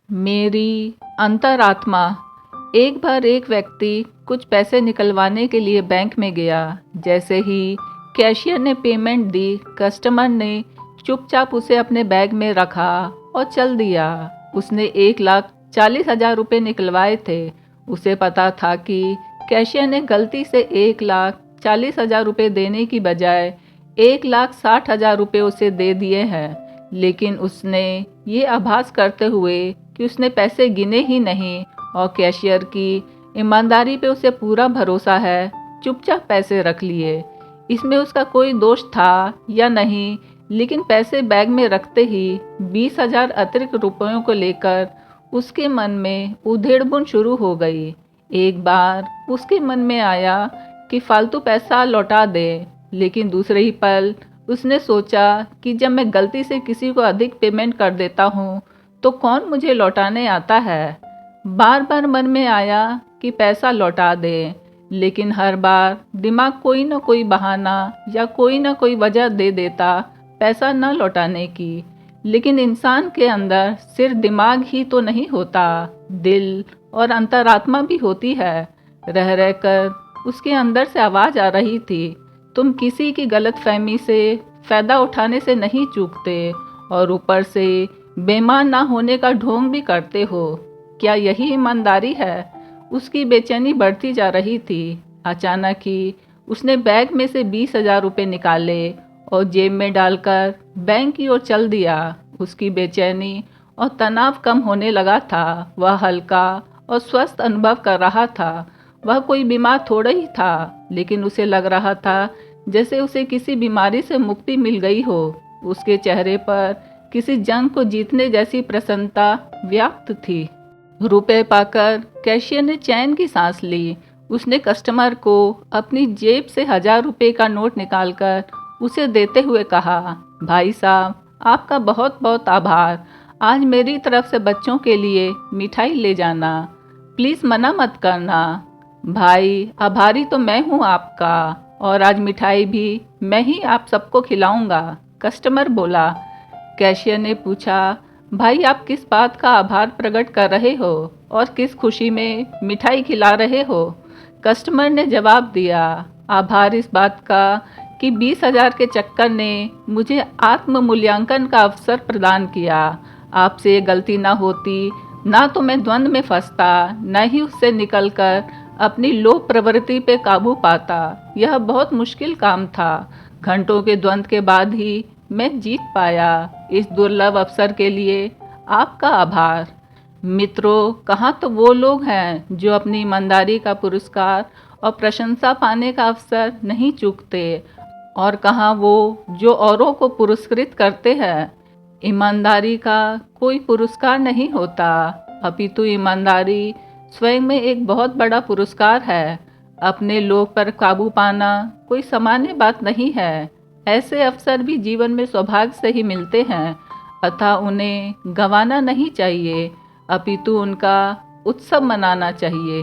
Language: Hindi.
मेरी अंतरात्मा। एक बार एक व्यक्ति कुछ पैसे निकलवाने के लिए बैंक में गया। जैसे ही कैशियर ने पेमेंट दी, कस्टमर ने चुपचाप उसे अपने बैग में रखा और चल दिया। उसने 1,40,000 रुपये निकलवाए थे। उसे पता था कि कैशियर ने गलती से 1,40,000 रुपये देने की बजाय 1,60,000 रुपये उसे दे दिए हैं, लेकिन उसने ये आभास करते हुए कि उसने पैसे गिने ही नहीं और कैशियर की ईमानदारी पे उसे पूरा भरोसा है, चुपचाप पैसे रख लिए। इसमें उसका कोई दोष था या नहीं, लेकिन पैसे बैग में रखते ही 20,000 अतिरिक्त रुपयों को लेकर उसके मन में उधेड़बुन शुरू हो गई। एक बार उसके मन में आया कि फालतू पैसा लौटा दे, लेकिन दूसरे ही पल उसने सोचा कि जब मैं गलती से किसी को अधिक पेमेंट कर देता हूँ तो कौन मुझे लौटाने आता है। बार बार मन में आया कि पैसा लौटा दे, लेकिन हर बार दिमाग कोई ना कोई बहाना या कोई ना कोई वजह दे देता पैसा न लौटाने की। लेकिन इंसान के अंदर सिर्फ दिमाग ही तो नहीं होता, दिल और अंतरात्मा भी होती है। रह रहकर उसके अंदर से आवाज़ आ रही थी, तुम किसी की गलतफहमी से फ़ायदा उठाने से नहीं चूकते और ऊपर से बेईमान ना होने का ढोंग भी करते हो। क्या यही ईमानदारी है? उसकी बेचैनी बढ़ती जा रही थी। अचानक ही उसने बैग में से 20,000 रुपये निकाले और जेब में डालकर बैंक की ओर चल दिया। उसकी बेचैनी और तनाव कम होने लगा था। वह हल्का और स्वस्थ अनुभव कर रहा था। वह कोई बीमार थोड़ा ही था, लेकिन उसे लग रहा था जैसे उसे किसी बीमारी से मुक्ति मिल गई हो। उसके चेहरे पर किसी जंग को जीतने जैसी प्रसन्नता व्याप्त थी। रुपए पाकर कैशियर ने चैन की सांस ली। उसने कस्टमर को अपनी जेब से 1,000 रुपये का नोट निकालकर उसे देते हुए कहा, भाई साहब, आपका बहुत बहुत आभार। आज मेरी तरफ से बच्चों के लिए मिठाई ले जाना, प्लीज़ मना मत करना। भाई, आभारी तो मैं हूँ आपका, और आज मिठाई भी मैं ही आप सबको खिलाऊंगा, कस्टमर बोला। कैशियर ने पूछा, भाई आप किस बात का आभार प्रकट कर रहे हो और किस खुशी में मिठाई खिला रहे हो? कस्टमर ने जवाब दिया, आभार इस बात का कि 20,000 के चक्कर ने मुझे आत्म मूल्यांकन का अवसर प्रदान किया। आपसे ये गलती ना होती, ना तो मैं द्वंद्व में फंसता, न ही उससे निकलकर अपनी लोभ प्रवृत्ति पे काबू पाता। यह बहुत मुश्किल काम था। घंटों के द्वंद्व के बाद ही मैं जीत पाया। इस दुर्लभ अवसर के लिए आपका आभार। मित्रों, कहाँ तो वो लोग हैं जो अपनी ईमानदारी का पुरस्कार और प्रशंसा पाने का अवसर नहीं चूकते, और कहाँ वो जो औरों को पुरस्कृत करते हैं। ईमानदारी का कोई पुरस्कार नहीं होता, अपितु ईमानदारी स्वयं में एक बहुत बड़ा पुरस्कार है। अपने लोभ पर काबू पाना कोई सामान्य बात नहीं है। ऐसे अवसर भी जीवन में सौभाग्य से ही मिलते हैं, अतः उन्हें गंवाना नहीं चाहिए, अपितु उनका उत्सव मनाना चाहिए।